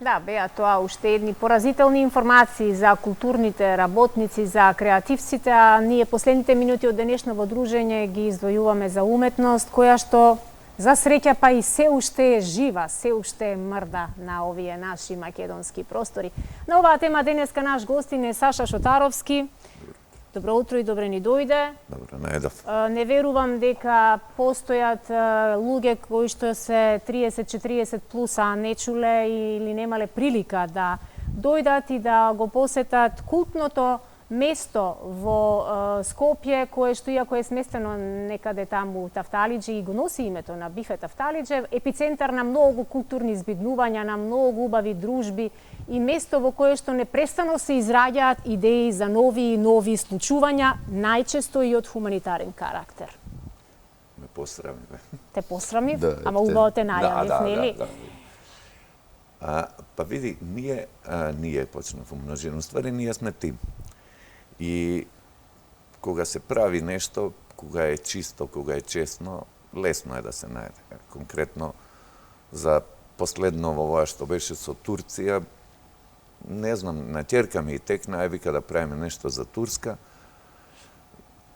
Да, беа тоа уште едни поразителни информации за културните работници, за креативците, а ние последните минути од денешното дружење ги издвојуваме за уметност, која што за среќа па и се уште е жива, се уште е мрда на овие наши македонски простори. На оваа тема денеска наш гостин е Саша Шотаровски. Добро утро и добре ни дојде. Добро, наедов. Не верувам дека постојат луѓе кои што се 30-40 плюс, а не чуле или немале прилика да дојдат и да го посетат култното место во Скопје, кое што иако е сместено некаде таму Тафталиџи и го носи името на Бифе Тафталиџе, епицентар на многу културни збигнувања, на многу убави дружби и место во кое што непрестано се израѓаат идеи за нови и нови случувања, најчесто и од хуманитарен карактер. Ме посрами, бе. Те посрами? Да, ама убаво те најавив, нели? Па види, ние почнав во множина ствари, ние сме тим. И кога се прави нешто, кога е чисто, кога е честно, лесно е да се најде. Конкретно, за последно ова што беше со Турција, не знам, на ќерка ми и текна, ај вика да правиме нешто за Турска.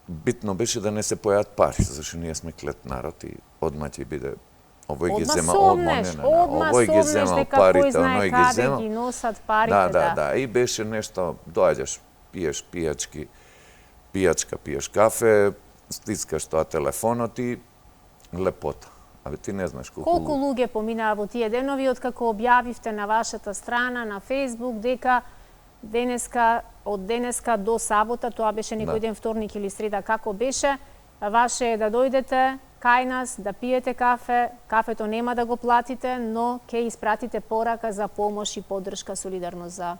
Битно беше да не се појават пари, зашто ние сме клет народ и одма ќе биде овој ги зема, овој ги зема парите, оној ги зема. Ги носат парите, да. И беше нешто, доаѓаш, пиеш пијачка, пиеш кафе, стискаш тоа телефонот и лепота. Абе ти не знаеш колку луѓе поминаа во тие денови откако објавивте на вашата страна на Facebook дека од денеска до сабота, тоа беше некој ден вторник или среда, како беше, ваше е да дојдете кај нас, да пиете кафе, кафето нема да го платите, но ќе испратите порака за помош и поддршка, солидарност за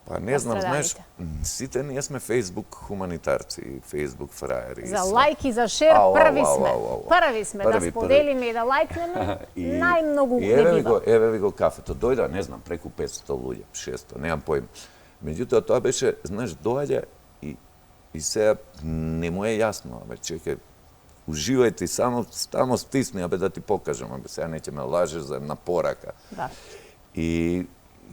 Па не знам, знаеш, сите ние сме Facebook хуманитарци, Facebook фраери. За лайк и за шер први сме. Први сме да споделиме и да лайкнеме, најмногу не бива. Еве ви го кафето. Дојда, не знам, преку 500 луѓе, 600, немам поим. Меѓутоа тоа беше, знаеш, доаѓа и сега не му е јасно, абе чекај, уживајте и само стисни, абе да ти покажам, абе сега не ќе ме лажеш за една порака. Да.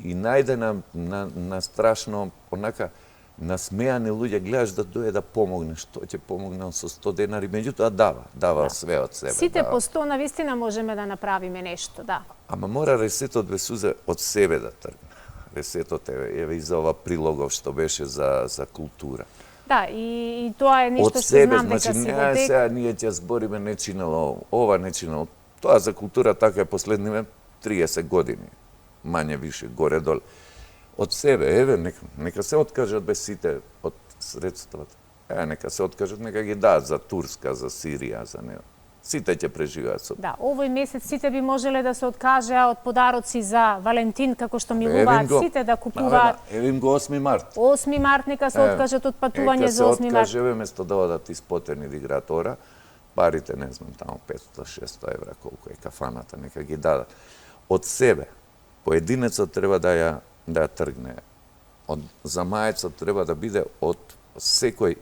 И најде на страшно, онака, насмеани луѓе, гледаш да дојде да помогне, што ќе помогне со 100 денари, меѓутоа дава све од себе. Сите по 100 навистина можеме да направиме нешто, да. Ама мора ресетот бе сузе од себе да тргне. Ресетот еве и за ова прилогов што беше за култура. Да, и тоа е нешто што знам дека си го тек. Сега ние ќе збориме не чинело, ова не чинело. Тоа за култура така е последниве 30 години. Мање више, горе-доле. Од себе, еве, нека се откажат без сите од средствата. Нека се откажат, нека ги дадат за Турска, за Сирија, за неа. Сите ќе преживеат со. Да, овој месец сите би можеле да се откажеа од подароци за Валентин, како што милуваат сите да купуваат. Еве им го 8 март. 8 март нека се откажат од патување за 8 март. Нека се откажеме, место да одат испотени да играат ора, парите, не знам, тамо 500-600 евра, колку е кафаната, нека ги дадат. Од себе. Поединецот треба да ја тргне. За мајецот треба да биде од секој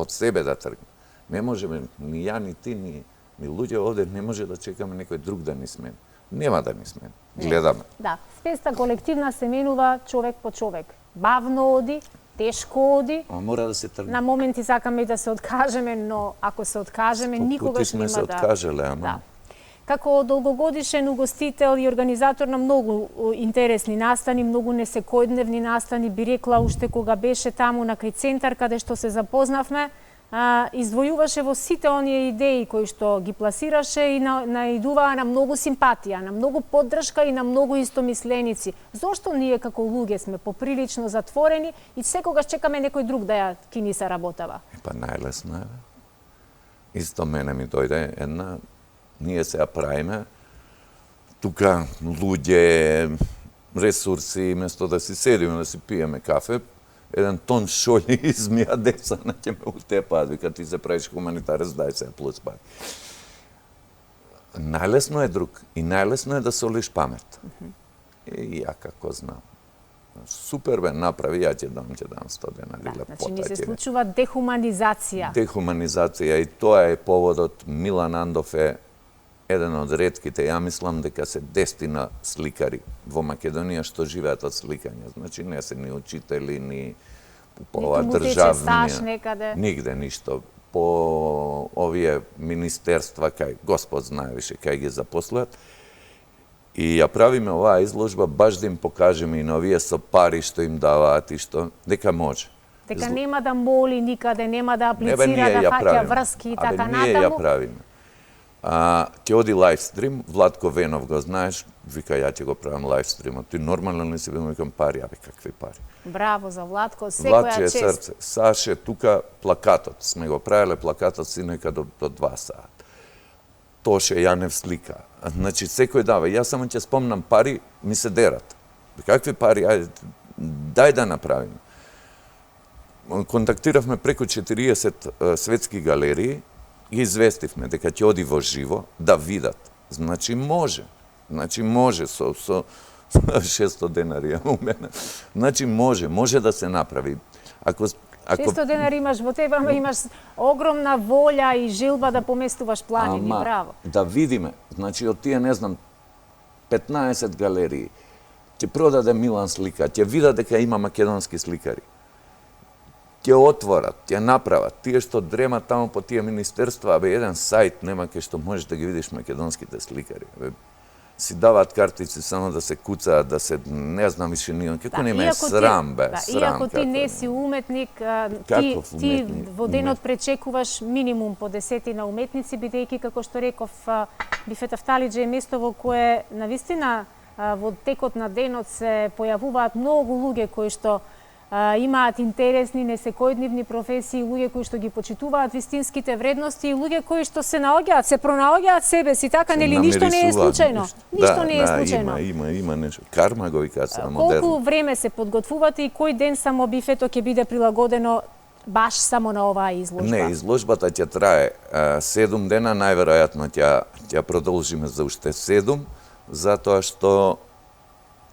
од себе да тргне. Не можеме, ни ја, ни ти, ни луѓе овде, не може да чекаме некој друг да ни смени. Нема да ни смени. Гледаме. Да, свеста колективна се менува човек по човек. Бавно оди, тешко оди. Мора да се тргне. На моменти сакаме да се откажеме, но ако се откажеме, никогаш нема да... се откажале, ама... Да. Како долгогодишен угостител и организатор на многу интересни настани, многу несекојдневни настани, би рекла уште кога беше таму на кај центар, каде што се запознавме, издвојуваше во сите оние идеи кои што ги пласираше и наидуваа на многу симпатија, на многу поддршка и на многу истомисленици. Зошто ние како луѓе сме поприлично затворени и секогаш чекаме некој друг да ја кини се работава? Па најлесно е. Исто мене ми дојде една. Ние сега правиме тука луѓе, ресурси, место да си седиме, да си пиеме кафе, еден тон шолји измија деца, не ќе ме утепаат, вика ти се правиш хуманитарец, дај се плюс пари. Најлесно е друг и најлесно е да солиш памет. И ја како знам. Супер бе, направи, ја ќе дам 100 денари лепота. Значи ни се случува дехуманизација. Дехуманизација и тоа е поводот. Милан Андов е еден од ретките, ја мислам дека се 10 сликари во Македонија што живеат од сликање. Значи не се ни учители, ни по Ниту му тече државни, стаж некаде. нигде ништо. По овие министерства, кај Господ знае више кај ги запослуват. И ја правиме оваа изложба баш да им покажеме и на овие со пари што им даваат и што дека може. Дека нема да моли никаде, нема да Ние аплицира, да ја фаќа правиме. врски и така Ние ја натаму. правиме. Ќе оди лайвстрим, Владко Венов го знаеш, вика ја ќе го правам лайвстримот. Ти нормално не си викам пари, какви пари? Браво за Владко, секоја Владче е чест. срце. Саше тука плакатот, сме го правиле плакатот синека до 2 саат. Тоше Јанев слика. Значи секој дава. Јас само ќе спомнам пари, ми се дерат. Какви пари? Ајде, дај да направиме. Контактиравме преку 40 светски галерии и известивме дека ќе оди во живо да видат. Значи може. Значи може со 600 денари у мене. Значи може да се направи. Ако 600 денари имаш во тебе, ама имаш огромна волја и желба да поместуваш планини, браво. Да видиме, значи од тие, не знам, 15 галерии, ќе продаде Милан слика, ќе видат дека има македонски сликари. Ќе отворат, ќе направат. Тие што дремат таму по тие министерства, еден сајт нема кај што можеш да ги видиш македонските сликари. Си даваат картици само да се куцаат, да се, не знам више нијам. Како не ме срам, бе, срам. Иако ти не си уметник, ти во денот пречекуваш минимум по 10 уметници, бидејќи, како што реков, Бифета Фталиџе е место во кое, навистина, во текот на денот се појавуваат многу луѓе кои што имаат интересни, несекојдневни професии, луѓе кои што ги почитуваат вистинските вредности и луѓе кои што се наоѓаат, се пронаоѓаат себе си, така нели ништо не е случајно. Ништо не е случајно. Има нешто. Карма го викаат само модерно. Колку време се подготвувате и кој ден само бифето ќе биде прилагодено баш само на оваа изложба? Не, изложбата ќе трае 7 дена, најверојатно ќе продолжиме за уште 7, затоа што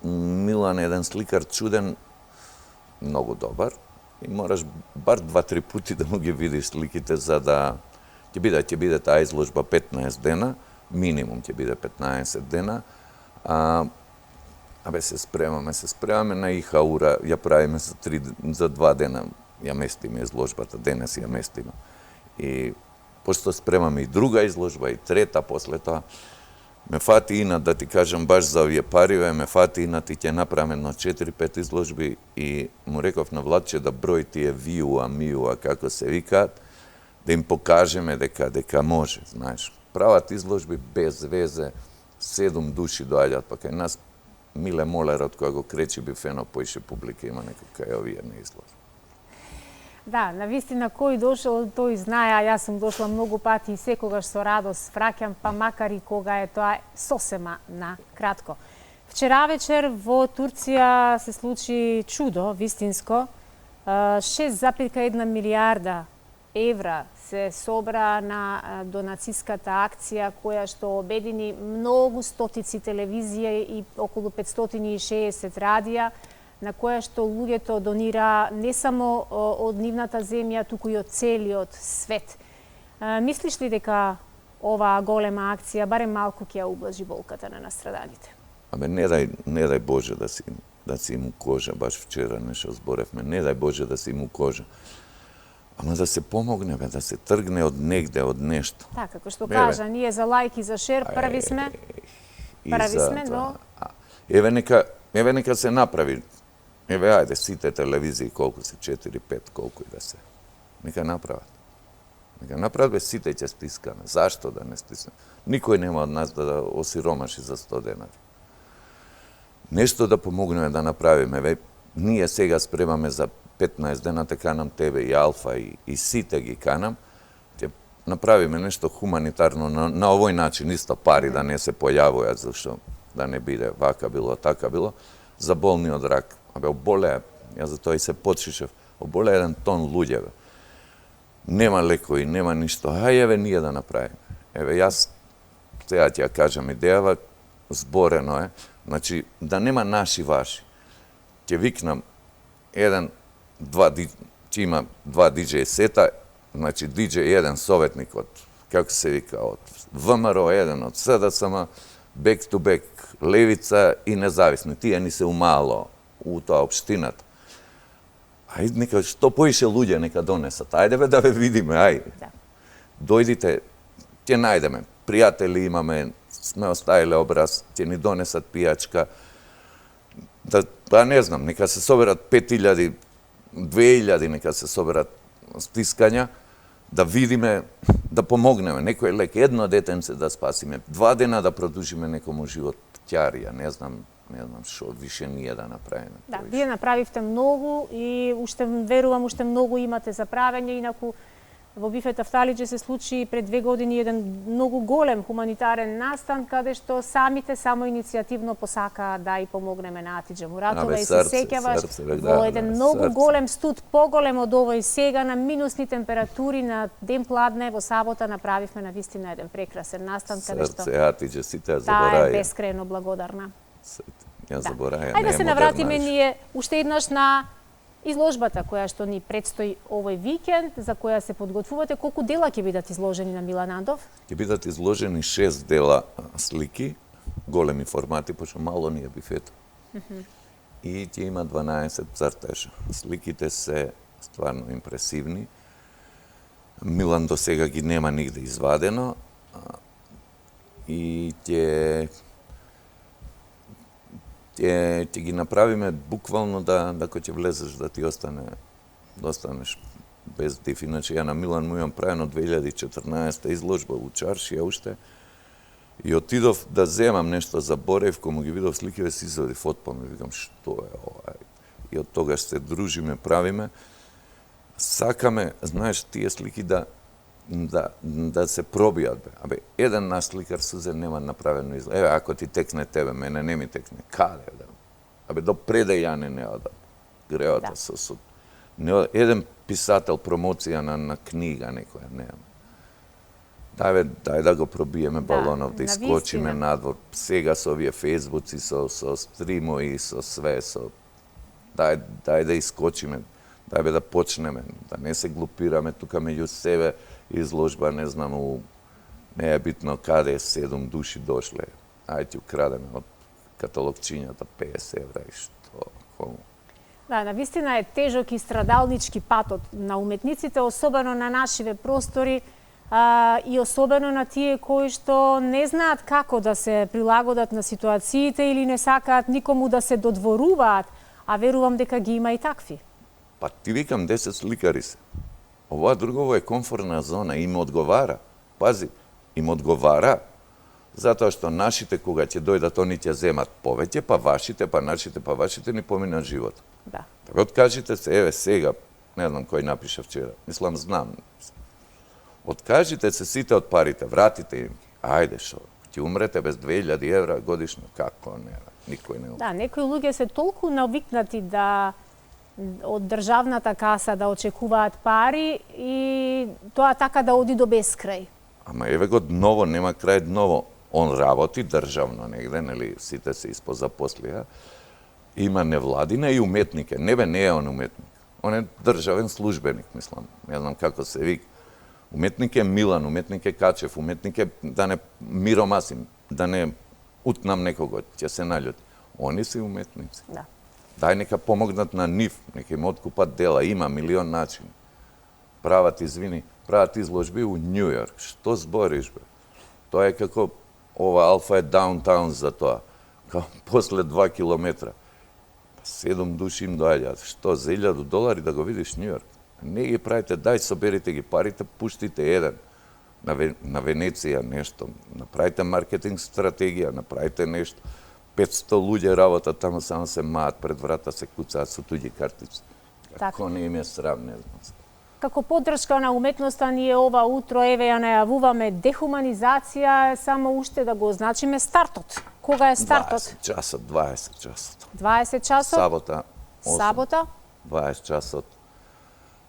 Милан е еден сликар чуден, многу добар и мораш бар 2-3 пати да му ги видиш сликите за да ќе биде таа изложба 15 дена, минимум ќе биде 15 дена. Се спремаме на Ихаура, ја правиме за 2 дена, ја местиме изложбата, денес ја местиме. И пошто спремаме и друга изложба, и трета после тоа, ме фати инат, да ти кажам, баш за овие париве, ме фати инат и ќе направиме едно 4-5 изложби и му реков на Владче да брои тие миуа, како се викаат, да им покажеме дека може, знаеш. Прават изложби без везе, 7 души доаѓаат, па кај нас Миле Молерот, која го кречи Бифено, поише публика има некој кај овие на изложби. Да, навистина кој дошол, тој знае, а јас сум дошла многу пати и секогаш со радост враќам, па макар и кога е тоа сосема на кратко. Вчера вечер во Турција се случи чудо, вистинско. 6,1 милијарда евра се собра на донациската акција која што обедини многу стотици телевизија и околу 560 радија, на која што луѓето донира не само од нивната земја, туку и од целиот свет. Мислиш ли дека оваа голема акција барем малку ќе ја ублажи болката на настраданите? Не дај Боже да си им укожа, баш вчера нешто зборевме, не дај Боже да си им укожа. Ама да се помогне, да се тргне од негде, од нешто. Така, како што кажа, ние за лајк и за шер први сме, но... Еве нека се направи. Еве, ајде, сите телевизии, колку се, 4-5, колку и да се. Нека направат. Нека направат, сите ќе стискаме. Зашто да не стискаме? Никој нема од нас да осиромаши за 100 денари. Нешто да помогнеме да направиме. Ние сега спремаме за 15 дена, те канам тебе и Алфа и сите ги канам, ќе направиме нешто хуманитарно на овој начин, исто пари да не се појавуваат, зашто да не биде вака било, така било, за болни од рак. Оболеа, јас за тоа и се потшишев, оболеа 1 тон луѓе. Нема лекови, нема ништо. Еве ние да направиме. Еве јас сега ќе ја кажам идејава, зборено е, значи да нема наши ваши. Ќе викнам ќе има 2 диџеј сета, значи диџеј еден советник од како се вика, од ВМРО-1, од СДСМ, back to back, левица и независни. Тие ни се умало у тоа општината. Ајде, нека што поише луѓе нека донесат. Ајде бе да ве видиме, ајде. Да. Дојдите, ќе најдеме. Пријатели имаме, сме оставиле образ, ќе ни донесат пијачка. Да, па не знам, нека се соберат 5000, 2000, нека се соберат стискања, да видиме, да помогнеме. Некој лек, едно детенце да спасиме, 2 дена да продужиме некому живот. Ќарија, не знам што више ние да направиме. Да, вие направивте многу и уште верувам уште многу имате за правење, инаку во Бифет Афталиџе се случи пред 2 години еден многу голем хуманитарен настан каде што самите самоиницијативно посакаа да и помогнеме на Атиџе Муратова и се сеќаваш во еден многу голем студ, поголем од овој сега на минусни температури на ден пладне во сабота направивме на вистина еден прекрасен настан каде што Срце Атиџе сите ја таа е забораја. бескрено благодарна. Ја забораја. Ајде да се не е навратиме модерна ние уште еднаш на изложбата која што ни предстои овој викенд, за која се подготвувате. Колку дела ќе бидат изложени на Милан Андов? Ќе бидат изложени 6 дела слики, големи формати, пошто мало ни е бифето. И ќе има 12 цртежа. Сликите се стварно импресивни. Милан до сега ги нема нигде извадено. И ќе ги направиме буквално да кога ќе влезеш да ти останеш без диф. Иначе ја на Милан му имам правено 2014 изложба у Чаршија уште. И отидов да земам нешто, заборев, кога му ги видов сликите, си извадив отпам и викам што е ова. И од тогаш се дружиме, правиме. Сакаме, знаеш, тие слики да се пробијат. Абе, еден наш сликар Сузен нема направено изглед. Еве, ако ти текне тебе, мене не ми текне. Каде да? Абе, до преде ја не одам. Греота со суд. Еден писател промоција на книга некоја нема. Дај да го пробиеме балонов, да искочиме надвор. Сега со овие фејсбуци, со стримови, со све, дај да искочиме, дај да почнеме, да не се глупираме тука меѓу себе. Изложба, не знам, не е битно каде 7 души дошле. Ајде украдеме од каталогчињата 50 евра и што, кому? Да, навистина е тежок и страдалнички патот на уметниците, особено на нашиве простори, и особено на тие кои што не знаат како да се прилагодат на ситуациите или не сакаат никому да се додворуваат, а верувам дека ги има и такви. Па ти викам 10 сликари се. Ова другово е комфортна зона, им одговара. Пази, им одговара, затоа што нашите кога ќе дојдат, они ќе земат повеќе, па вашите, па нашите, па вашите ни поминат живот. Да. Така откажите се, еве сега, не знам кој напиша вчера, мислам знам. Откажите се сите од парите, вратите им. Ајде шо, ќе умрете без 2000 евра годишно, како не, никој не умре. Да, некои луѓе се толку навикнати да од државната каса да очекуваат пари и тоа така да оди до безкрај. Ама еве го дново, нема крај дново. Он работи државно негде, нели, сите се испозапослија. Има невладина и уметник е. Не е он уметник. Он е државен службеник, мислам. Не знам како се вика. Уметник е Милан, уметник е Качев, уметник е да не миромасим, да не утнам некого, ќе се наљути. Они се уметници. Да. Дај нека помогнат на нив, нека им откупат дела, има милион начини. Прават изложби у Њу Јорк. Што збориш, бе? Тоа е како ова Алфа е даунтаун за тоа. Као после 2 километра. 7 души им доаѓаат. Што, за $1000 да го видиш Њу Јорк? Не ги правите, дај соберите ги парите, пуштите еден. На Венеција нешто. Направите маркетинг стратегија, направите нешто. 500 луѓе работат таму, само се маат пред врата, се куцаат со туѓи картици. Како не им е срам, не знам. Како поддршка на уметноста ние ова утро еве ја најавуваме дехуманизација, само уште да го означиме стартот. Кога е стартот? 20 часот. 20 часот? Сабота? 20 часот.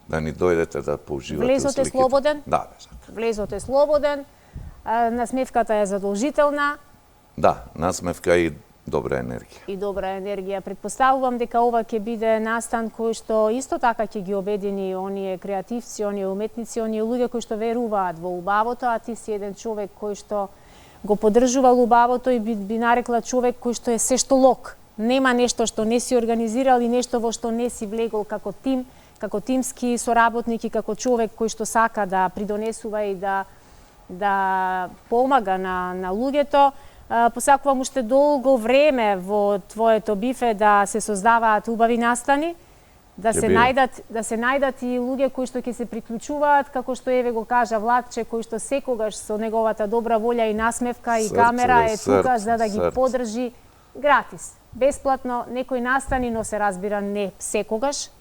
Да ни дојдете да поуживате Влезот е слободен? Да, Влезот е слободен, насмевката е задолжителна. Да, насмевка и добра енергија. И добра енергија. Предпоставувам дека ова ќе биде настан кој што исто така ќе ги обедини оние креативци, оние уметници, оние луѓе кои што веруваат во убавото, а ти си еден човек кој што го поддржува убавото и би нарекла човек кој што е се што лок. Нема нешто што не си организирал и нешто во што не си влегол како тим, како тимски соработник и како човек кој што сака да придонесува и да помага на луѓето. Посакувам уште долго време во твоето бифе да се создаваат убави настани, да се најдат и луѓе кои што ќе се приклучуваат, како што еве го кажа Владче, кој што секогаш со неговата добра волја и насмевка и камера е тука за да ги поддржи гратис, бесплатно, некои настани, но се разбира не секогаш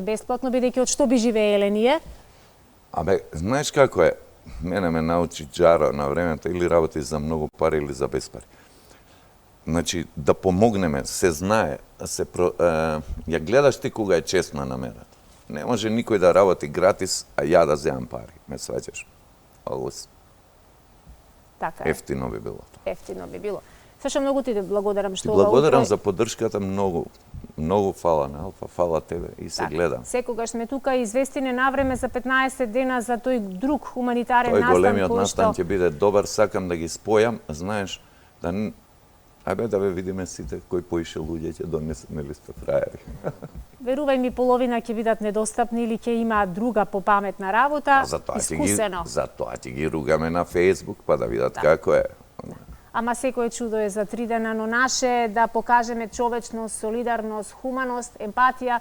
бесплатно, бидејќи од што би живееле ние? Абе, знаеш како е? Мене ме научи Џаро на времето или работи за многу пари или за без пари. Значи, да помогнеме, се знае, ја гледаш ти кога е честна намерата. Не може никој да работи гратис, а ја да земам пари. Ме сваќаш? Така е. Ефтино би било. Ефтино би било. Саша, многу ти благодарам што благодарам за поддршката, многу фала на Алфа, фала тебе и се гледам. Секогаш сме тука и известине навреме за 15 дена за тој друг хуманитарен настан. Тој големиот настан ќе биде добар, сакам да ги спојам, знаеш, да ве видиме сите кои поише луѓе ќе донесеме ли сте фраери. Верувај ми, половина ќе бидат недостапни или ќе имаат друга попаметна работа, искусено. Затоа ќе ги ругаме на Фејсбук, па да видат како е. Ама секое чудо е за 3 дена, но наше да покажеме човечност, солидарност, хуманост, емпатија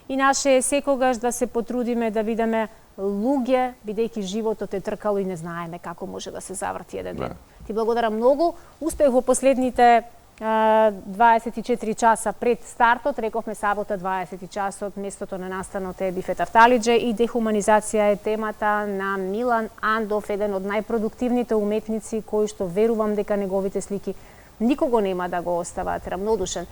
и наше е секогаш да се потрудиме да бидеме луѓе, бидејќи животот е тркало и не знаеме како може да се заврти еден ден. Ти благодарам многу. Успех во последните 24 часа пред стартот, рековме сабота 20 часот, местото на настанот е бифе тафталидже и дехуманизација е темата на Милан Андов, еден од најпродуктивните уметници кои што верувам дека неговите слики никого нема да го оставаат рамнодушен.